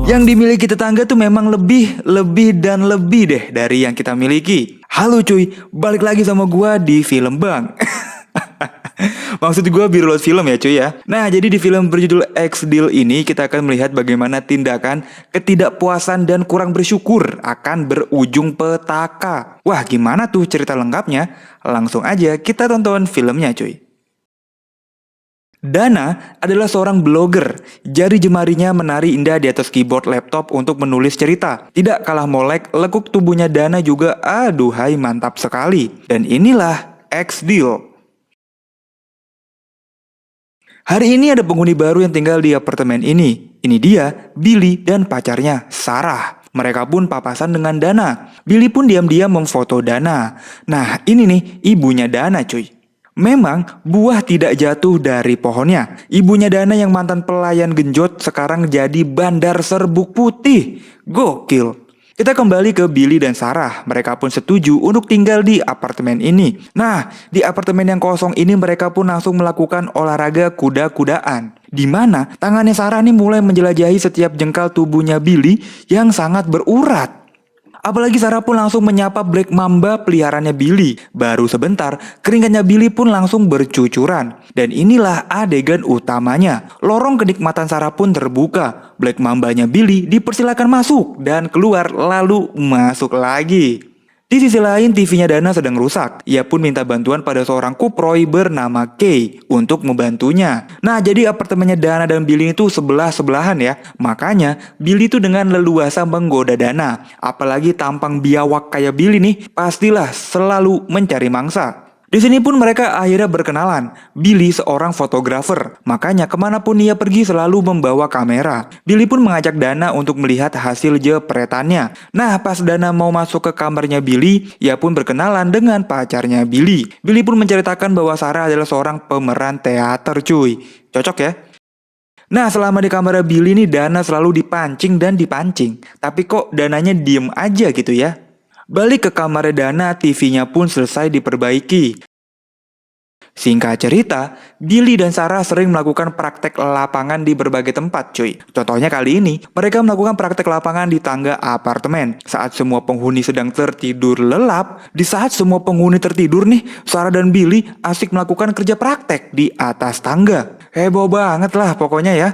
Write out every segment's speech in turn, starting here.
Yang dimiliki tetangga tuh memang lebih dan lebih deh dari yang kita miliki. Halo cuy, balik lagi sama gua di Film Bang. Maksud gue Biro Load Film ya cuy ya. Nah jadi di film berjudul X Deal ini kita akan melihat bagaimana tindakan ketidakpuasan dan kurang bersyukur akan berujung petaka. Wah gimana tuh cerita lengkapnya? Langsung aja kita tonton filmnya cuy. Dana adalah seorang blogger. Jari jemarinya menari indah di atas keyboard laptop untuk menulis cerita. Tidak kalah molek, lekuk tubuhnya Dana juga aduhai mantap sekali. Dan inilah X Deal. Hari ini ada penghuni baru yang tinggal di apartemen ini. Ini dia, Billy dan pacarnya, Sarah. Mereka pun papasan dengan Dana. Billy pun diam-diam memfoto Dana. Nah, ini nih ibunya Dana cuy. Memang buah tidak jatuh dari pohonnya. Ibunya Dana yang mantan pelayan genjot sekarang jadi bandar serbuk putih. Gokil. Kita kembali ke Billy dan Sarah. Mereka pun setuju untuk tinggal di apartemen ini. Nah, di apartemen yang kosong ini mereka pun langsung melakukan olahraga kuda-kudaan. Di mana tangannya Sarah nih mulai menjelajahi setiap jengkal tubuhnya Billy yang sangat berurat. Apalagi Sarah pun langsung menyapa Black Mamba peliharaannya Billy. Baru sebentar, keringatnya Billy pun langsung bercucuran. Dan inilah adegan utamanya. Lorong kenikmatan Sarah pun terbuka. Black Mambanya Billy dipersilakan masuk dan keluar lalu masuk lagi. Di sisi lain TV-nya Dana sedang rusak. Ia pun minta bantuan pada seorang kuproy bernama Kay untuk membantunya. Nah jadi apartemennya Dana dan Billy itu sebelah-sebelahan ya. Makanya Billy itu dengan leluasa menggoda Dana. Apalagi tampang biawak kayak Billy nih pastilah selalu mencari mangsa. Di sini pun mereka akhirnya berkenalan. Billy seorang fotografer, makanya kemanapun ia pergi selalu membawa kamera. Billy pun mengajak Dana untuk melihat hasil jepretannya. Nah pas Dana mau masuk ke kamarnya Billy, ia pun berkenalan dengan pacarnya Billy. Billy pun menceritakan bahwa Sarah adalah seorang pemeran teater cuy. Cocok ya? Nah selama di kamar Billy nih Dana selalu dipancing dan dipancing. Tapi kok Dananya diem aja gitu ya? Balik ke kamar Dana, TV-nya pun selesai diperbaiki. Singkat cerita, Billy dan Sarah sering melakukan praktek lapangan di berbagai tempat cuy. Contohnya kali ini, mereka melakukan praktek lapangan di tangga apartemen. Saat semua penghuni sedang tertidur lelap, di saat semua penghuni tertidur nih, Sarah dan Billy asik melakukan kerja praktek di atas tangga. Heboh banget lah pokoknya ya.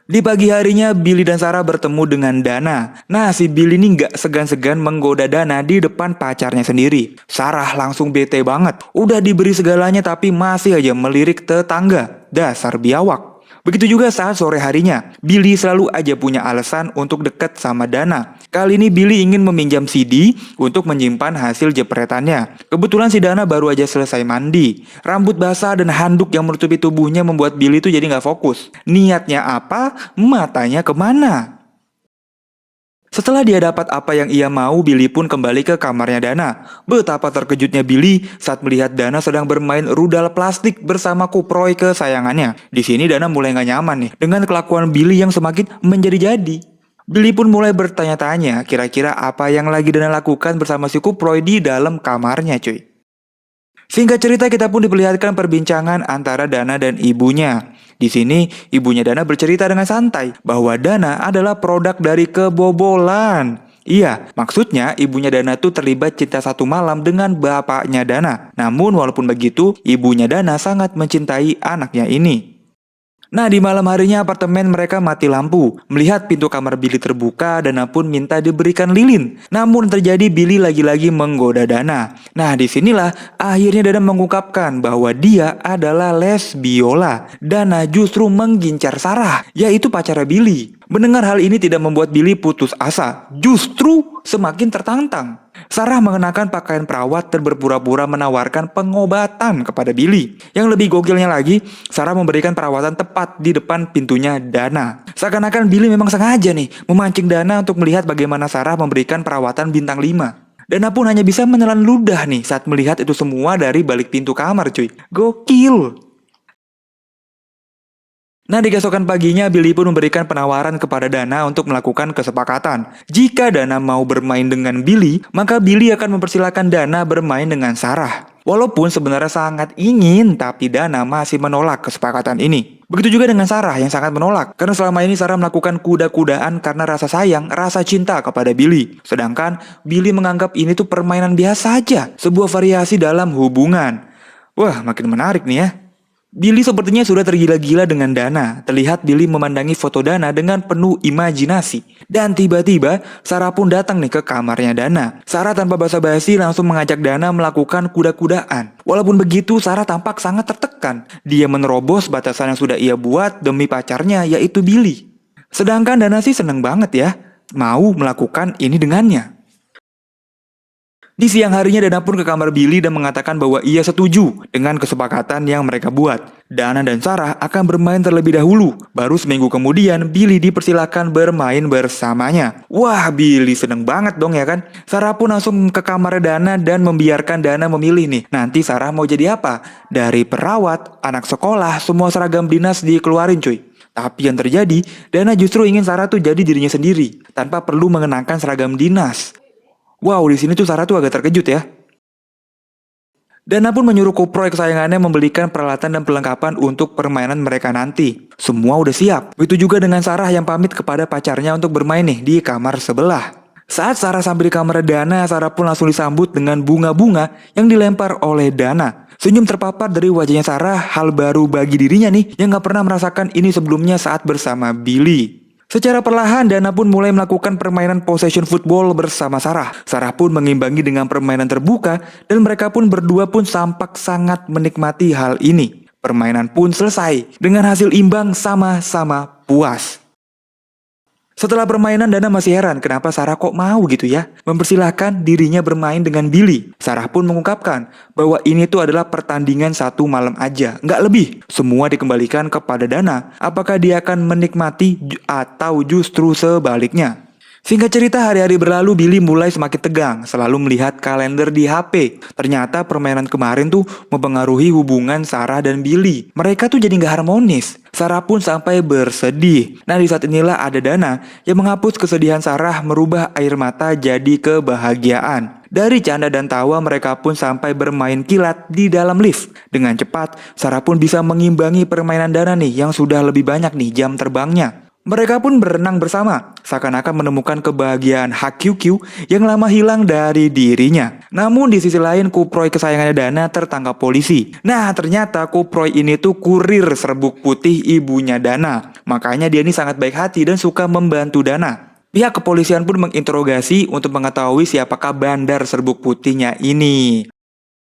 Di pagi harinya, Billy dan Sarah bertemu dengan Dana. Nah, si Billy ini gak segan-segan menggoda Dana di depan pacarnya sendiri. Sarah langsung bete banget. Udah diberi segalanya tapi masih aja melirik tetangga. Dasar biawak. Begitu juga saat sore harinya, Billy selalu aja punya alasan untuk deket sama Dana. Kali ini Billy ingin meminjam CD untuk menyimpan hasil jepretannya. Kebetulan si Dana baru aja selesai mandi. Rambut basah dan handuk yang menutupi tubuhnya membuat Billy tuh jadi gak fokus. Niatnya apa, matanya kemana? Setelah dia dapat apa yang ia mau, Billy pun kembali ke kamarnya Dana. Betapa terkejutnya Billy saat melihat Dana sedang bermain rudal plastik bersama kuproy kesayangannya. Di sini Dana mulai gak nyaman nih dengan kelakuan Billy yang semakin menjadi-jadi. Billy pun mulai bertanya-tanya kira-kira apa yang lagi Dana lakukan bersama si kuproy di dalam kamarnya cuy. Singkat cerita kita pun diperlihatkan perbincangan antara Dana dan ibunya. Di sini ibunya Dana bercerita dengan santai bahwa Dana adalah produk dari kebobolan. Iya, maksudnya ibunya Dana tuh terlibat cinta satu malam dengan bapaknya Dana. Namun walaupun begitu, ibunya Dana sangat mencintai anaknya ini. Nah di malam harinya apartemen mereka mati lampu. Melihat pintu kamar Billy terbuka, Dana pun minta diberikan lilin. Namun terjadi Billy lagi-lagi menggoda Dana. Nah disinilah akhirnya Dana mengungkapkan bahwa dia adalah lesbiola. Dana justru menggincar Sarah, yaitu pacarnya Billy. Mendengar hal ini tidak membuat Billy putus asa, justru semakin tertantang. Sarah mengenakan pakaian perawat dan berpura-pura menawarkan pengobatan kepada Billy. Yang lebih gokilnya lagi, Sarah memberikan perawatan tepat di depan pintunya Dana. Seakan-akan Billy memang sengaja nih memancing Dana untuk melihat bagaimana Sarah memberikan perawatan bintang 5. Dana pun hanya bisa menelan ludah nih saat melihat itu semua dari balik pintu kamar cuy. Gokil! Nah di keesokan paginya Billy pun memberikan penawaran kepada Dana untuk melakukan kesepakatan. Jika Dana mau bermain dengan Billy, maka Billy akan mempersilahkan Dana bermain dengan Sarah. Walaupun sebenarnya sangat ingin, tapi Dana masih menolak kesepakatan ini. Begitu juga dengan Sarah yang sangat menolak, karena selama ini Sarah melakukan kuda-kudaan karena rasa sayang, rasa cinta kepada Billy. Sedangkan Billy menganggap ini tuh permainan biasa aja, sebuah variasi dalam hubungan. Wah, makin menarik nih ya. Billy sepertinya sudah tergila-gila dengan Dana. Terlihat Billy memandangi foto Dana dengan penuh imajinasi. Dan tiba-tiba Sarah pun datang nih ke kamarnya Dana. Sarah tanpa basa-basi langsung mengajak Dana melakukan kuda-kudaan. Walaupun begitu, Sarah tampak sangat tertekan. Dia menerobos batasan yang sudah ia buat demi pacarnya, yaitu Billy. Sedangkan Dana sih seneng banget ya, mau melakukan ini dengannya. Di siang harinya Dana pun ke kamar Billy dan mengatakan bahwa ia setuju dengan kesepakatan yang mereka buat. Dana dan Sarah akan bermain terlebih dahulu. Baru seminggu kemudian Billy dipersilakan bermain bersamanya. Wah, Billy seneng banget dong ya kan. Sarah pun langsung ke kamar Dana dan membiarkan Dana memilih nih. Nanti Sarah mau jadi apa? Dari perawat, anak sekolah, semua seragam dinas dikeluarin cuy. Tapi yang terjadi, Dana justru ingin Sarah tuh jadi dirinya sendiri tanpa perlu mengenakan seragam dinas. Wow, di sini tuh Sarah tuh agak terkejut ya. Dana pun menyuruh kuproy kesayangannya membelikan peralatan dan perlengkapan untuk permainan mereka nanti. Semua udah siap. Begitu juga dengan Sarah yang pamit kepada pacarnya untuk bermain nih di kamar sebelah. Saat Sarah sampai di kamar Dana, Sarah pun langsung disambut dengan bunga-bunga yang dilempar oleh Dana. Senyum terpapar dari wajahnya Sarah, hal baru bagi dirinya nih yang gak pernah merasakan ini sebelumnya saat bersama Billy. Secara perlahan, Dana pun mulai melakukan permainan possession football bersama Sarah. Sarah pun mengimbangi dengan permainan terbuka dan mereka pun berdua pun tampak sangat menikmati hal ini. Permainan pun selesai dengan hasil imbang sama-sama puas. Setelah permainan, Dana masih heran kenapa Sarah kok mau gitu ya mempersilahkan dirinya bermain dengan Billy. Sarah pun mengungkapkan bahwa ini tuh adalah pertandingan satu malam aja, nggak lebih. Semua dikembalikan kepada Dana, apakah dia akan menikmati atau justru sebaliknya. Singkat cerita, hari-hari berlalu, Billy mulai semakin tegang, selalu melihat kalender di HP. Ternyata permainan kemarin tuh mempengaruhi hubungan Sarah dan Billy. Mereka tuh jadi gak harmonis. Sarah pun sampai bersedih. Nah, di saat inilah ada Dana yang menghapus kesedihan Sarah, merubah air mata jadi kebahagiaan. Dari canda dan tawa, mereka pun sampai bermain kilat di dalam lift. Dengan cepat, Sarah pun bisa mengimbangi permainan Dana nih yang sudah lebih banyak nih jam terbangnya. Mereka pun berenang bersama, seakan-akan menemukan kebahagiaan HQQ yang lama hilang dari dirinya. Namun di sisi lain, kuproy kesayangannya Dana tertangkap polisi. Nah, ternyata kuproy ini tuh kurir serbuk putih ibunya Dana. Makanya dia ini sangat baik hati dan suka membantu Dana. Pihak kepolisian pun menginterogasi untuk mengetahui siapakah bandar serbuk putihnya ini.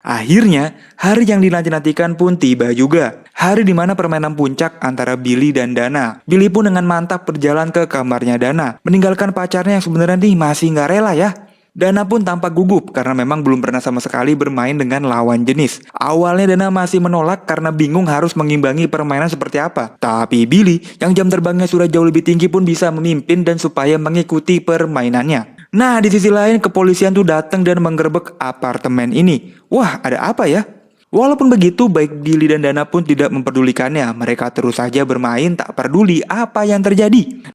Akhirnya, hari yang dinanti-nantikan pun tiba juga. Hari di mana permainan puncak antara Billy dan Dana. Billy pun dengan mantap berjalan ke kamarnya Dana, meninggalkan pacarnya yang sebenarnya nih masih nggak rela ya. Dana pun tampak gugup karena memang belum pernah sama sekali bermain dengan lawan jenis. Awalnya Dana masih menolak karena bingung harus mengimbangi permainan seperti apa. Tapi Billy yang jam terbangnya sudah jauh lebih tinggi pun bisa memimpin dan supaya mengikuti permainannya. Nah, di sisi lain kepolisian tuh datang dan menggerebek apartemen ini. Wah, ada apa ya? Walaupun begitu, baik Billy dan Dana pun tidak memperdulikannya. Mereka terus saja bermain tak peduli apa yang terjadi.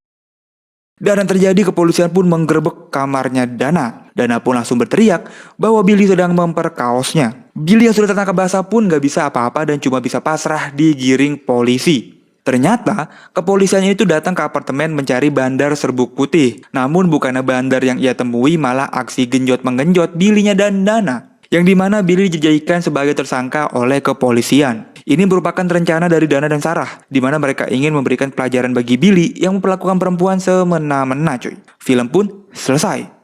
Dan yang terjadi, kepolisian pun menggerebek kamarnya Dana. Dana pun langsung berteriak bahwa Billy sedang memperkaosnya. Billy yang sudah tertangkap basah pun gak bisa apa-apa dan cuma bisa pasrah digiring polisi. Ternyata, kepolisian itu datang ke apartemen mencari bandar serbuk putih. Namun bukannya bandar yang ia temui, malah aksi genjot-menggenjot Billy-nya dan Dana. Yang dimana Billy dijadikan sebagai tersangka oleh kepolisian. Ini merupakan rencana dari Dana dan Sarah, di mana mereka ingin memberikan pelajaran bagi Billy yang memperlakukan perempuan semena-mena cuy. Film pun selesai.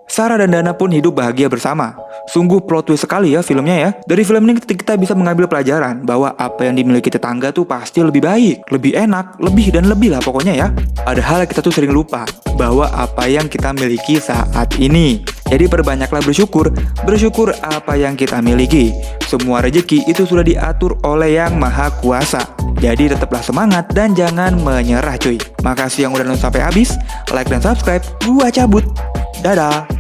Sarah dan Dana pun hidup bahagia bersama. Sungguh plot twist sekali ya filmnya ya. Dari film ini kita bisa mengambil pelajaran bahwa apa yang dimiliki tetangga tuh pasti lebih baik, lebih enak, lebih dan lebih lah pokoknya ya. Padahal kita tuh sering lupa bahwa apa yang kita miliki saat ini. Jadi perbanyaklah bersyukur, bersyukur apa yang kita miliki. Semua rezeki itu sudah diatur oleh Yang Maha Kuasa. Jadi tetaplah semangat dan jangan menyerah cuy. Makasih yang udah nonton sampai habis. Like dan subscribe. Gua cabut. Dadah.